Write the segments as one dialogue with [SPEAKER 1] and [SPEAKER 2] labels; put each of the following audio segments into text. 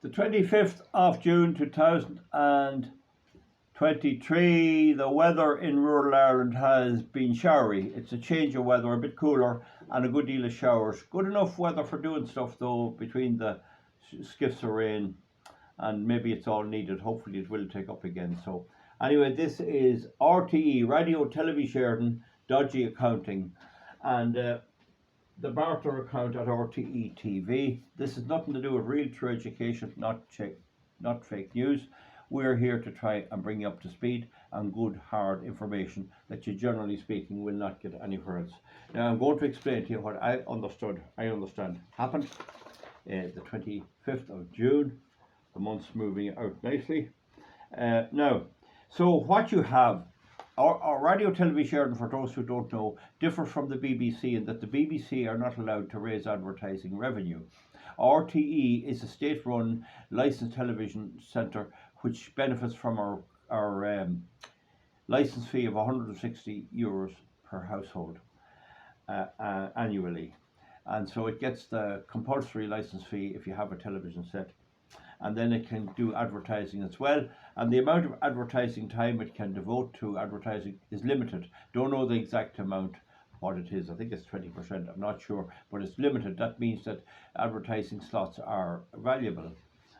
[SPEAKER 1] The 25th of June 2023, the weather in rural Ireland has been showery. It's a change of weather, a bit cooler and a good deal of showers. Good enough weather for doing stuff though, between the skiffs of rain, and maybe it's all needed. Hopefully it will take up again. So anyway, this is RTE, Radio Television Sheridan, Dodgy Accounting, and the barter account at RTE TV. This is nothing to do with real true education, not fake news. We're here to try and bring you up to speed and good hard information that you, generally speaking, will not get anywhere else. Now I'm going to explain to you what I understand happened the 25th of June. The month's moving out nicely. Now, so what you have, our Radio Television Sheridan, for those who don't know, differs from the BBC in that the BBC are not allowed to raise advertising revenue. RTE is a state-run licensed television centre which benefits from our licence fee of €160 per household annually. And so it gets the compulsory licence fee if you have a television set. And then it can do advertising as well. And the amount of advertising time it can devote to advertising is limited. Don't know the exact amount, what it is. I think it's 20%, I'm not sure, but it's limited. That means that advertising slots are valuable.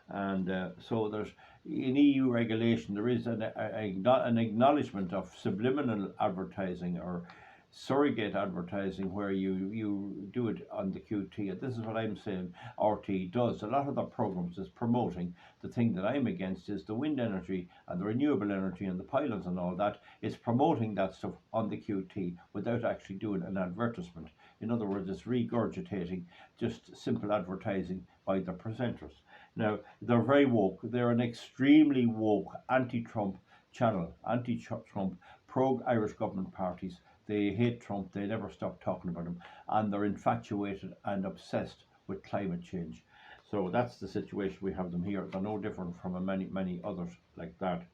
[SPEAKER 1] And so there's, in EU regulation, there is an acknowledgement of subliminal advertising or surrogate advertising, where you do it on the QT. And this is what I'm saying RT does. A lot of the programs is promoting the thing that I'm against, is the wind energy and the renewable energy and the pylons and all that. It's promoting that stuff on the QT without actually doing an advertisement. In other words, it's regurgitating just simple advertising by the presenters. Now, they're very woke. They're an extremely woke anti-Trump channel, anti-Trump, pro-Irish government parties. They hate Trump, they never stop talking about him, and they're infatuated and obsessed with climate change. So that's the situation we have them here. They're no different from many others like that.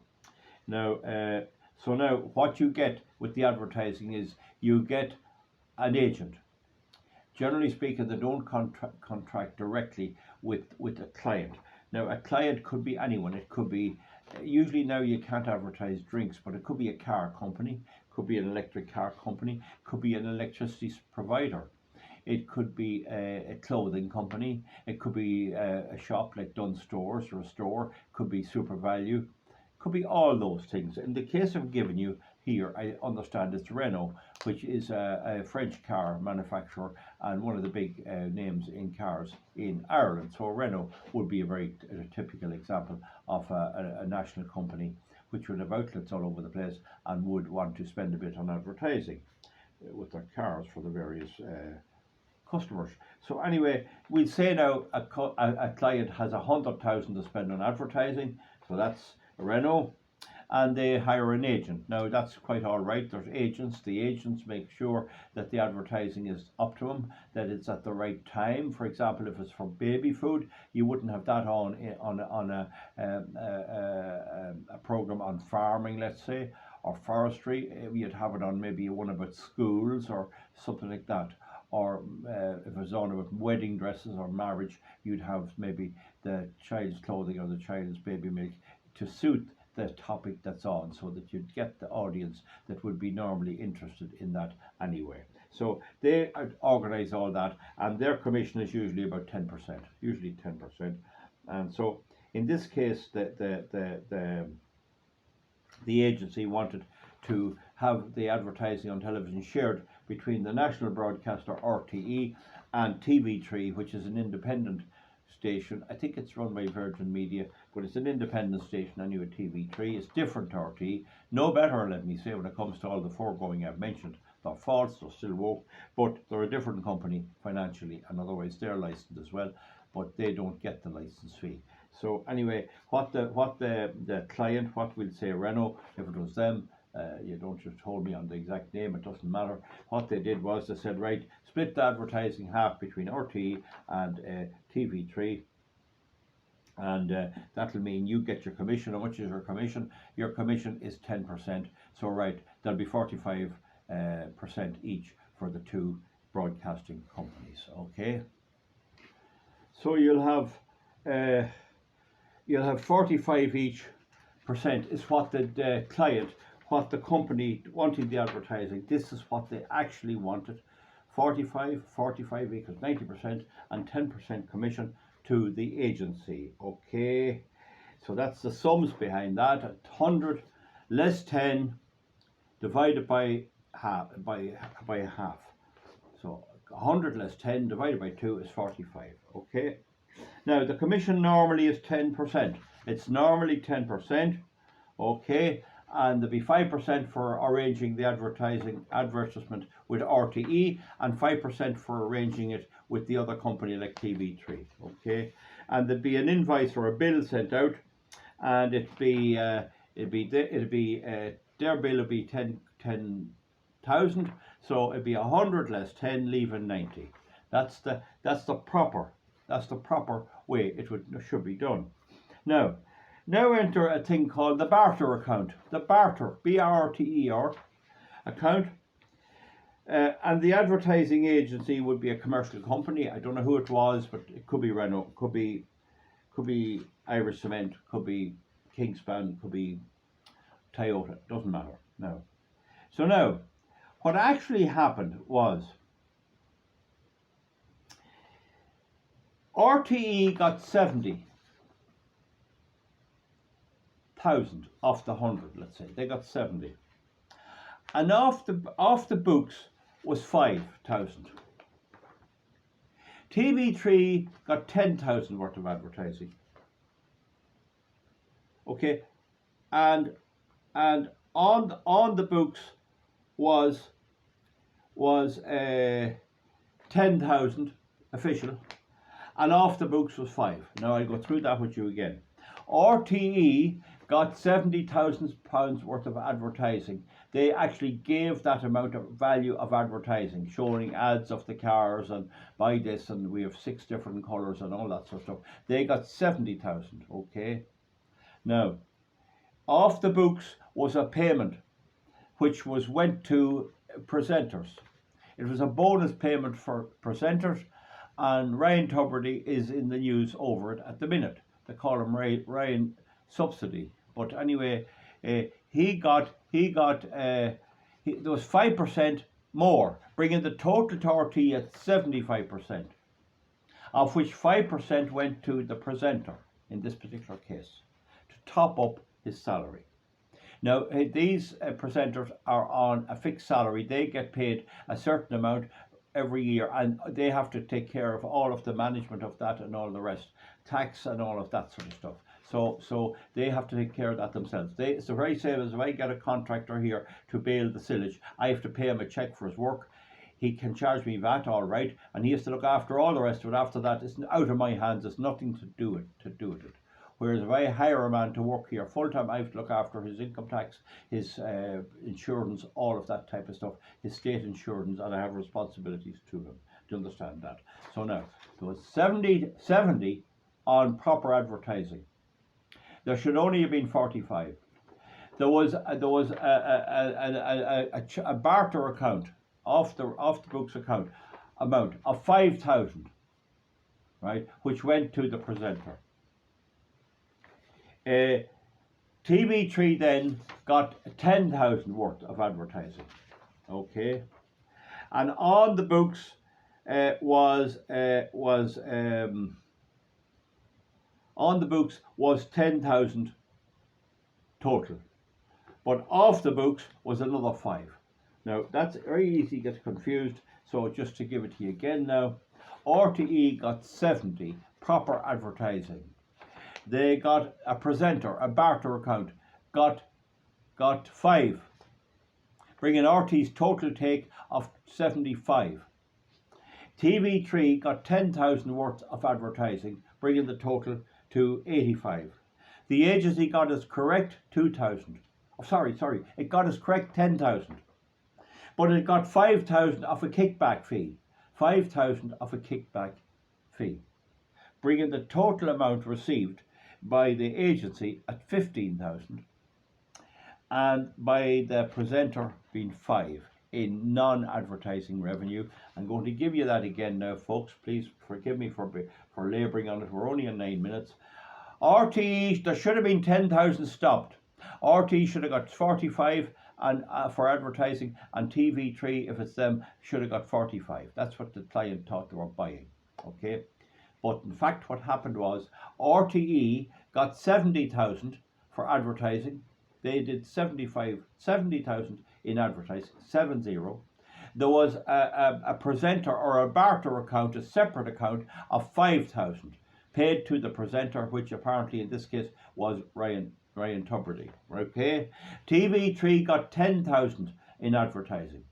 [SPEAKER 1] Now, so now what you get with the advertising is you get an agent. Generally speaking, they don't contract directly with a client. Now, a client could be anyone. It could be, usually now you can't advertise drinks, but it could be a car company, could be an electric car company, could be an electricity provider. It could be a clothing company. It could be a shop like Dunnes Stores or a store. Could be Super Value. Could be all those things. In the case of giving you here, I understand it's Renault, which is a French car manufacturer and one of the big names in cars in Ireland. So Renault would be a typical example of a national company which would have outlets all over the place and would want to spend a bit on advertising with their cars for the various customers. So anyway, we'd say now a client has 100,000 to spend on advertising, so that's Renault, and they hire an agent. Now that's quite all right. There's agents. The agents make sure that the advertising is optimum, that it's at the right time. For example, if it's for baby food, you wouldn't have that on a program on farming, let's say, or forestry. You'd have it on maybe one about schools or something like that. Or if it's on about wedding dresses or marriage, you'd have maybe the child's clothing or the child's baby milk to suit the topic that's on, so that you'd get the audience that would be normally interested in that anyway. So they organise all that, and their commission is usually about 10%, usually 10%. And so in this case, the agency wanted to have the advertising on television shared between the national broadcaster RTE and TV3, which is an independent station. I think it's run by Virgin Media, but it's an independent station anyway. TV3 is different to RTE, no better, let me say, when it comes to all the foregoing I've mentioned. They're false, they're still woke, but they're a different company financially, and otherwise they're licensed as well, but they don't get the license fee. So anyway, what the client, what we'll say Renault, if it was them, you don't just hold me on the exact name, it doesn't matter. What they did was they said, right, split the advertising half between RTE and TV3, and that'll mean you get your commission. How much is your commission? Your commission is 10%. So right, there'll be 45% each for the two broadcasting companies. Okay, so you'll have you'll have 45 each percent is what the client, what the company wanting the advertising. This is what they actually wanted. 45 equals 90% and 10% commission to the agency. Okay, so that's the sums behind that. 100 less 10 divided by half, by half. So 100 less 10 divided by 2 is 45. Okay, now the commission normally is 10%. It's normally 10%. Okay, and there'll be 5% for arranging the advertisement with RTE, and 5% for arranging it with the other company like TV3. Okay, and there'd be an invoice or a bill sent out, and their bill would be 10,000. So it'd be 100 less 10, leaving 90. That's the proper way it should be done. Now enter a thing called the barter account. The barter, BRTER account. And the advertising agency would be a commercial company. I don't know who it was, but it could be Renault, could be Irish Cement, could be Kingspan, could be Toyota. Doesn't matter. No. So now, what actually happened was RTE got 70,000 off the 100, let's say. They got 70. And off the books was 5,000. TV3 got 10,000 worth of advertising. Okay, and on the books was 10,000 official, and off the books was 5. Now I'll go through that with you again. RTE got £70,000 worth of advertising. They actually gave that amount of value of advertising, showing ads of the cars and buy this, and we have 6 different colours and all that sort of stuff. They got 70,000. Okay. Now, off the books was a payment which went to presenters. It was a bonus payment for presenters, and Ryan Tubridy is in the news over it at the minute. They call him Ryan Subsidy. But anyway, there was 5% more, bringing the total to RT at 75%, of which 5% went to the presenter in this particular case to top up his salary. Now, these presenters are on a fixed salary. They get paid a certain amount every year, and they have to take care of all of the management of that and all the rest, tax and all of that sort of stuff. So they have to take care of that themselves. It's the very same as if I get a contractor here to bale the silage. I have to pay him a check for his work. He can charge me VAT, all right, and he has to look after all the rest of it. After that, it's out of my hands. It's nothing to do with it. Whereas if I hire a man to work here full time, I have to look after his income tax, his insurance, all of that type of stuff, his state insurance, and I have responsibilities to him. Do you understand that? So now, there was 70 on proper advertising. There should only have been 45. There was a barter account, off the books account, amount of 5,000, right, which went to the presenter. TV3 then got 10,000 worth of advertising. Okay, and on the books was 10,000 total, but off the books was another 5. Now that's very easy to get confused, so just to give it to you again now, RTE got 70 proper advertising. They got a presenter, a barter account, got 5, bringing RT's total take of 75. TV3 got 10,000 worth of advertising, bringing the total to 85. The agency got us correct 2,000. Oh, sorry, it got us correct 10,000, but it got 5,000 of a kickback fee. 5,000 of a kickback fee, bringing the total amount received by the agency at 15,000, and by the presenter being 5 in non-advertising revenue. I'm going to give you that again now, folks. Please forgive me for labouring on it. We're only in 9 minutes. RTE, there should have been 10,000 stopped. RTE should have got 45 and for advertising, and TV3, if it's them, should have got 45. That's what the client thought they were buying. Okay, but in fact, what happened was RTE got 70,000 for advertising. They did 70,000 in advertising, 70. There was a presenter or a barter account, a separate account of 5,000 paid to the presenter, which apparently in this case was Ryan Tubridy. Okay, TV3 got 10,000 in advertising,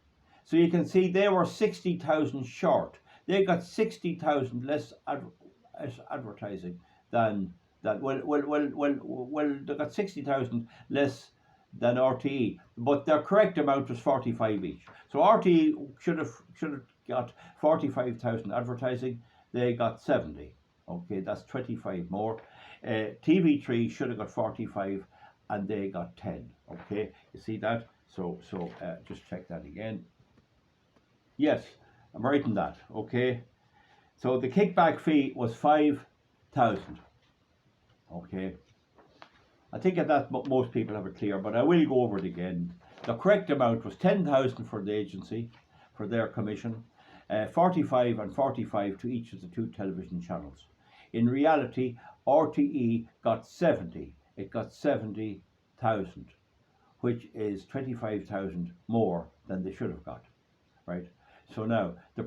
[SPEAKER 1] so you can see they were 60,000 short. They got 60,000 less advertising than that. Well, they got 60,000 less than RTE, but their correct amount was 45 each. So RTE should have got 45,000 advertising. They got 70. Okay, that's 25 more. TV3 should have got 45, and they got 10. Okay, you see that? So just check that again. Yes, I'm writing that. Okay, so the kickback fee was 5,000. Okay, I think that most people have it clear, but I will go over it again. The correct amount was 10,000 for the agency, for their commission, 45 and 45 to each of the two television channels. In reality, RTE got 70. It got 70,000, which is 25,000 more than they should have got, right? So now the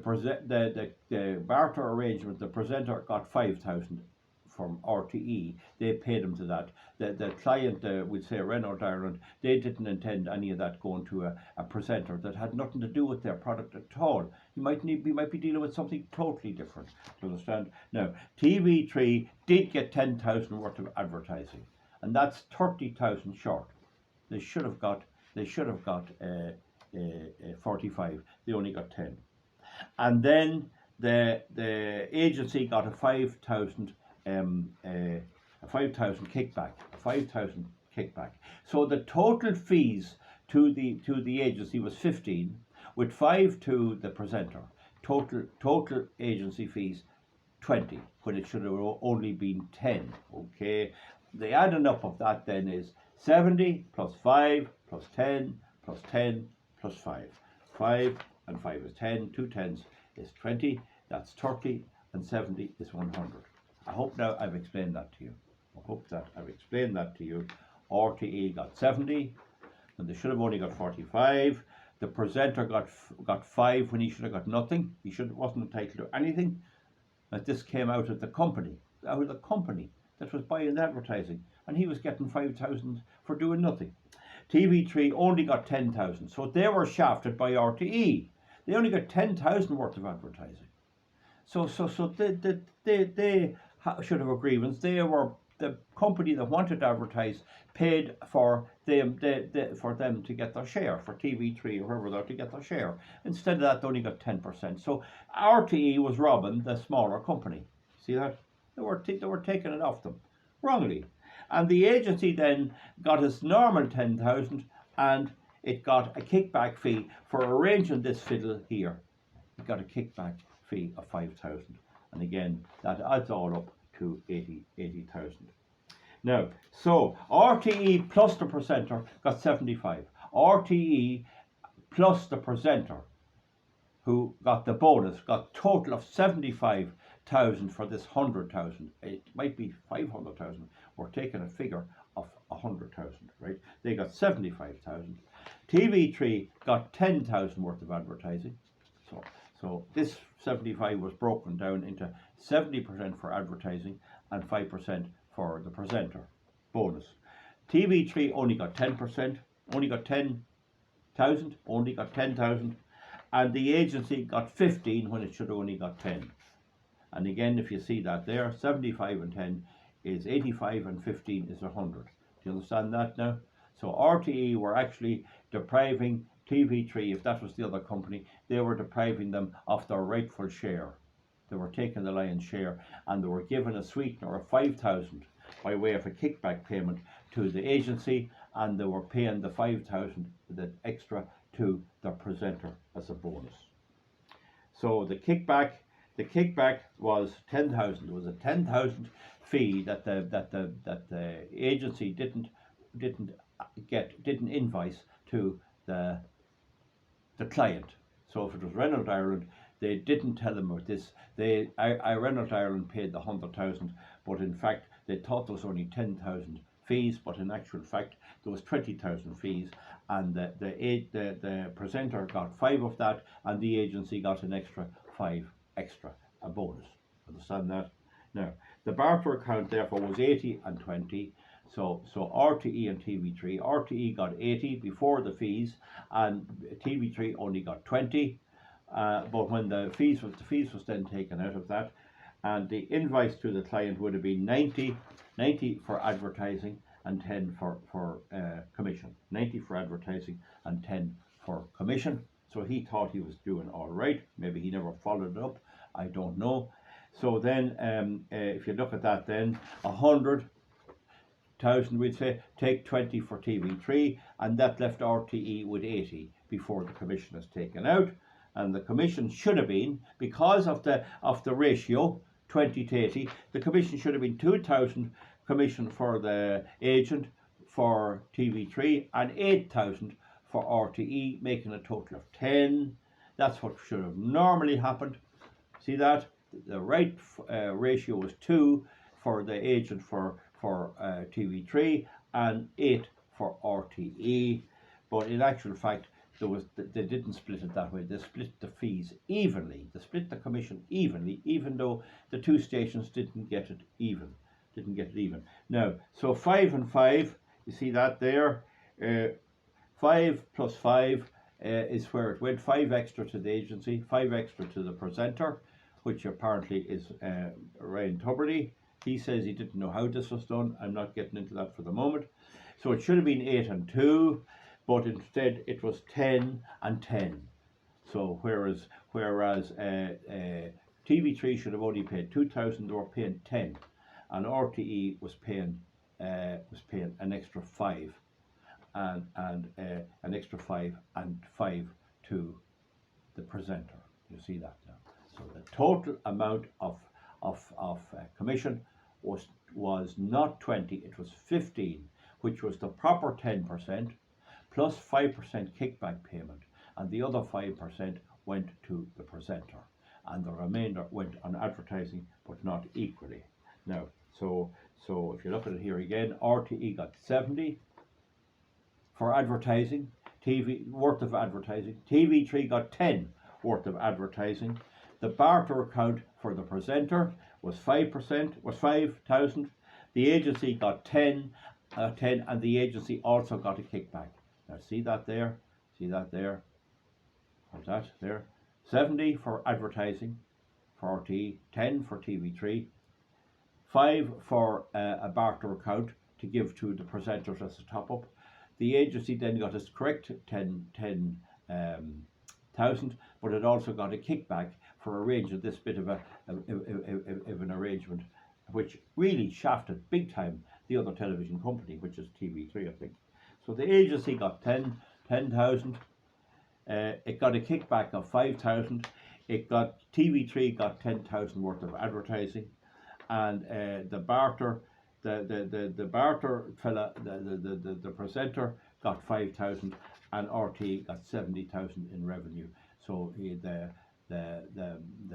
[SPEAKER 1] barter arrangement, the presenter got 5,000 from RTE. They paid them to that. The client, we'd say Renault Ireland, they didn't intend any of that going to a presenter that had nothing to do with their product at all. We might be dealing with something totally different. Do you understand? Now, TV3 did get 10,000 worth of advertising, and that's 30,000 short. They should have got 45. They only got 10, and then the agency got a 5,000 kickback. So the total fees to the agency was 15, with 5 to the presenter. Total agency fees 20, when it should have only been 10. Okay, the adding up of that then is 70 plus 5 plus 10 plus 10 plus 5. 5 and 5 is 10. 2 tens is 20. That's 30, and 70 is 100. I hope now I've explained that to you. RTE got 70, and they should have only got 45. The presenter got 5 when he should have got nothing. He wasn't entitled to anything. And this came out of the company that was buying the advertising, and he was getting 5,000 for doing nothing. TV3 only got 10,000, so they were shafted by RTE. They only got 10,000 worth of advertising. So they should have a grievance. They were the company that wanted to advertise paid for them to get their share, for TV3 or whoever to get their share. Instead of that, they only got 10%. So RTE was robbing the smaller company. See that? They were taking it off them wrongly, and the agency then got its normal 10,000, and it got a kickback fee for arranging this fiddle here. It got a kickback fee of 5,000, and again that adds all up to 80,000. Now, so RTE plus the presenter got 75. RTE plus the presenter, who got the bonus, got a total of 75,000 for this 100,000. It might be 500,000. We're taking a figure of 100,000, right? They got 75,000. TV3 got 10,000 worth of advertising. So this 75 was broken down into 70% for advertising and 5% for the presenter bonus. TV3 only got 10%, only got 10,000, and the agency got 15 when it should have only got 10. And again, if you see that there, 75 and 10 is 85, and 15 is 100. Do you understand that now? So RTE were actually depriving TV3, if that was the other company, they were depriving them of their rightful share. They were taking the lion's share, and they were given a sweetener of 5,000 by way of a kickback payment to the agency, and they were paying the 5,000, the extra, to the presenter as a bonus. So the kickback was 10,000. It was a 10,000 fee that the agency didn't invoice to the client. So if it was Renault Ireland, they didn't tell them about this. Renault Ireland paid the 100,000, but in fact they thought there was only 10,000 fees, but in actual fact there was 20,000 fees, and the presenter got 5 of that, and the agency got an extra 5 extra, a bonus. Understand that? Now the barter account therefore was 80 and 20. So RTE and TV3, RTE got 80 before the fees, and TV3 only got 20. But when the fees was then taken out of that, and the invoice to the client would have been 90 for advertising and 10 for commission. 90 for advertising and 10 for commission. So he thought he was doing all right. Maybe he never followed it up. I don't know. So then, if you look at that, then 100,000, we'd say, take 20 for TV3, and that left RTE with 80 before the commission is taken out. And the commission should have been, because of the ratio 20 to 80, the commission should have been 2,000 commission for the agent for TV3 and 8,000 for RTE, making a total of 10. That's what should have normally happened. See that? The right ratio was 2 for the agent for TV3 and 8 for RTE, but in actual fact they didn't split it that way. They split the fees evenly. They split the commission evenly, even though the two stations didn't get it even. Now, so 5 and 5, you see that there. 5 plus 5 is where it went. 5 extra to the agency, 5 extra to the presenter, which apparently is Ryan Tuberty. He says he didn't know how this was done. I'm not getting into that for the moment. So it should have been 8 and 2, but instead it was 10 and 10. So whereas TV3 should have only paid 2,000, they were paying 10, and RTE was paying an extra 5, and an extra 5 and 5 to the presenter. You see that now. So the total amount of commission was not 20, it was 15, which was the proper 10% plus 5% kickback payment, and the other 5% went to the presenter, and the remainder went on advertising, but not equally. Now, so if you look at it here again, RTE got 70 for advertising, worth of advertising. TV3 got 10 worth of advertising. The barter account for the presenter was 5%, was 5,000. The agency got 10, and the agency also got a kickback. Now see that there? See that there? What's that there? 70 for advertising for RTE, 10 for TV3, 5 for a barter account to give to the presenters as a top up. The agency then got its correct 10,000, but it also got a kickback for arranging this bit of an arrangement, which really shafted big time the other television company, which is TV3, I think. So the agency got 10,000. It got a kickback of 5,000. TV3 got 10,000 worth of advertising, and the barter, the barter fella, the presenter got 5,000, and RTE got 70,000 in revenue. So the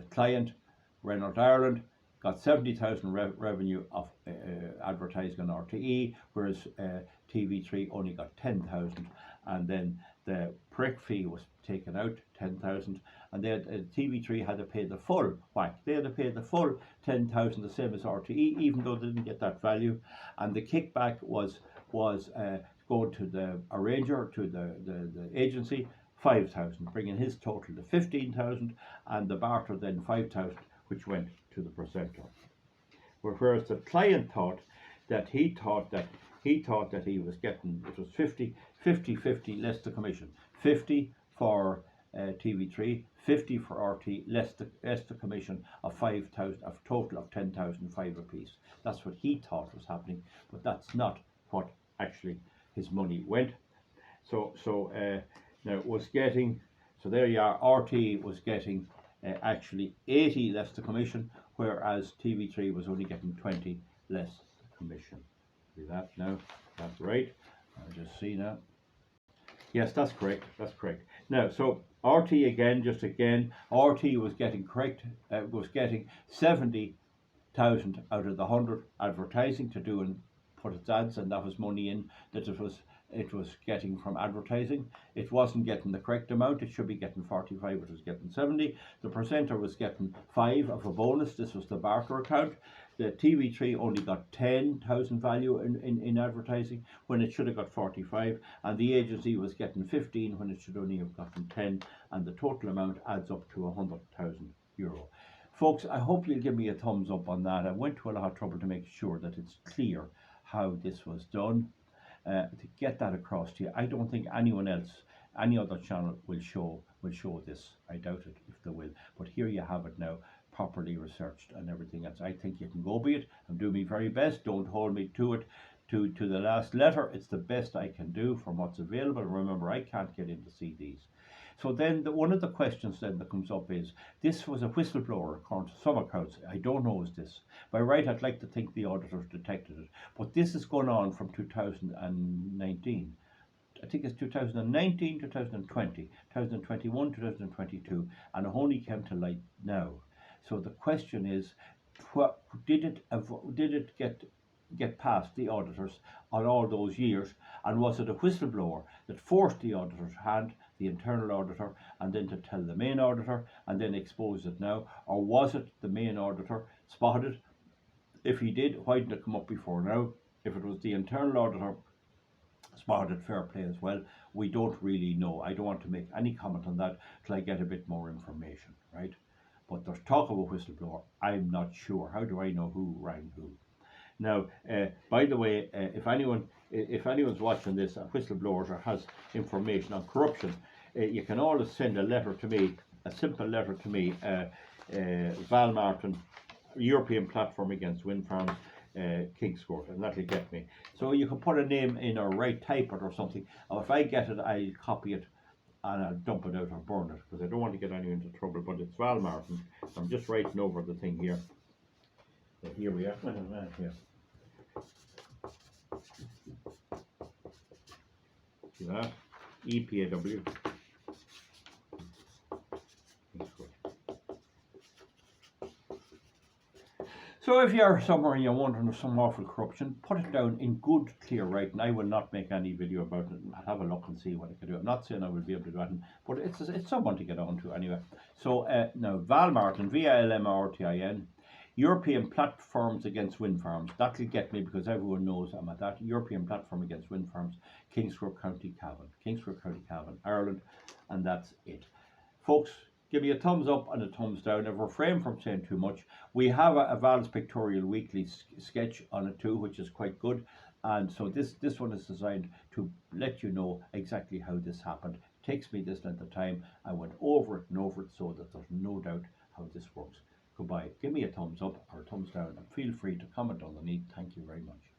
[SPEAKER 1] client, Renault Ireland, got 70,000 revenue of advertising on RTE, whereas TV3 only got 10,000, and then the prick fee was taken out, 10,000, and then TV3 had to pay the full whack. They had to pay the full 10,000, the same as RTE, even though they didn't get that value, and the kickback was going to the arranger, to the agency, 5,000, bringing his total to 15,000, and the barter then 5,000, which went to the presenter. Whereas the client thought that he was getting, it was 50 less the commission, 50 for TV3, 50 for RT, less the commission of 5,000, a total of 10,005 apiece. That's what he thought was happening, but that's not what actually his money went. So now it was getting, so there you are, RT was getting actually 80 less the commission, whereas TV3 was only getting 20 less the commission. See that now? That's right. I'll just see now. Yes, that's correct. That's correct. Now, so RT again, just again, RT was getting correct. Was getting 70,000 out of the 100 advertising to do and put its ads, and that was money in that it was getting from advertising. It wasn't getting the correct amount. It should be getting 45. It was getting 70. The presenter was getting 5 of a bonus. This was the barter account. The TV3 only got 10,000 value in advertising when it should have got 45, and the agency was getting 15 when it should only have gotten 10, and the total amount adds up to €100,000. Folks, I hope you'll give me a thumbs up on that. I went to a lot of trouble to make sure that it's clear how this was done, to get that across to you. I don't think anyone else, any other channel will show this. I doubt it if they will. But here you have it now, properly researched and everything else. I think you can go by it. I'm doing my very best. Don't hold me to it to the last letter. It's the best I can do from what's available. Remember, I can't get in to see these. So then one of the questions then that comes up is, this was a whistleblower according to some accounts. I don't know is this. By right, I'd like to think the auditors detected it. But this is going on from 2019. I think it's 2019, 2020, 2021, 2022, and it only came to light now. So the question is, did it get past the auditors on all those years, and was it a whistleblower that forced the auditor's hand, the internal auditor, and then to tell the main auditor and then expose it now? Or was it the main auditor spotted? If he did, why didn't it come up before now? If it was the internal auditor spotted, fair play as well. We don't really know. I don't want to make any comment on that till I get a bit more information, right? But there's talk of a whistleblower. I'm not sure. How do I know who rang who? Now, by the way, if anyone's watching this, a whistleblower or has information on corruption, you can always send a letter to me, a simple letter to me, Val Martin, European Platform Against Wind Farms, Kingscourt, and that'll get me. So you can put a name in or type it or something. Or if I get it, I'll copy it and I'll dump it out or burn it, because I don't want to get anyone into trouble. But it's Val Martin. I'm just writing over the thing here. So here we are. Here. See that? EPAW. So if you're somewhere and you're wondering of some awful corruption, put it down in good, clear writing. I will not make any video about it. I'll have a look and see what I can do. I'm not saying I will be able to do anything, but it's someone to get on to anyway. So now, Val Martin, VALMRTIN, European Platforms Against Wind Farms. That'll get me, because everyone knows I'm at that. European Platform Against Wind Farms, Kingscourt, County Cavan, Ireland, and that's it. Folks, give me a thumbs up and a thumbs down. I've refrained from saying too much. We have a Val's Pictorial Weekly sketch on it too, which is quite good. And so this one is designed to let you know exactly how this happened. It takes me this length of time. I went over it and over it so that there's no doubt how this works. Goodbye. Give me a thumbs up or a thumbs down, and feel free to comment underneath. Thank you very much.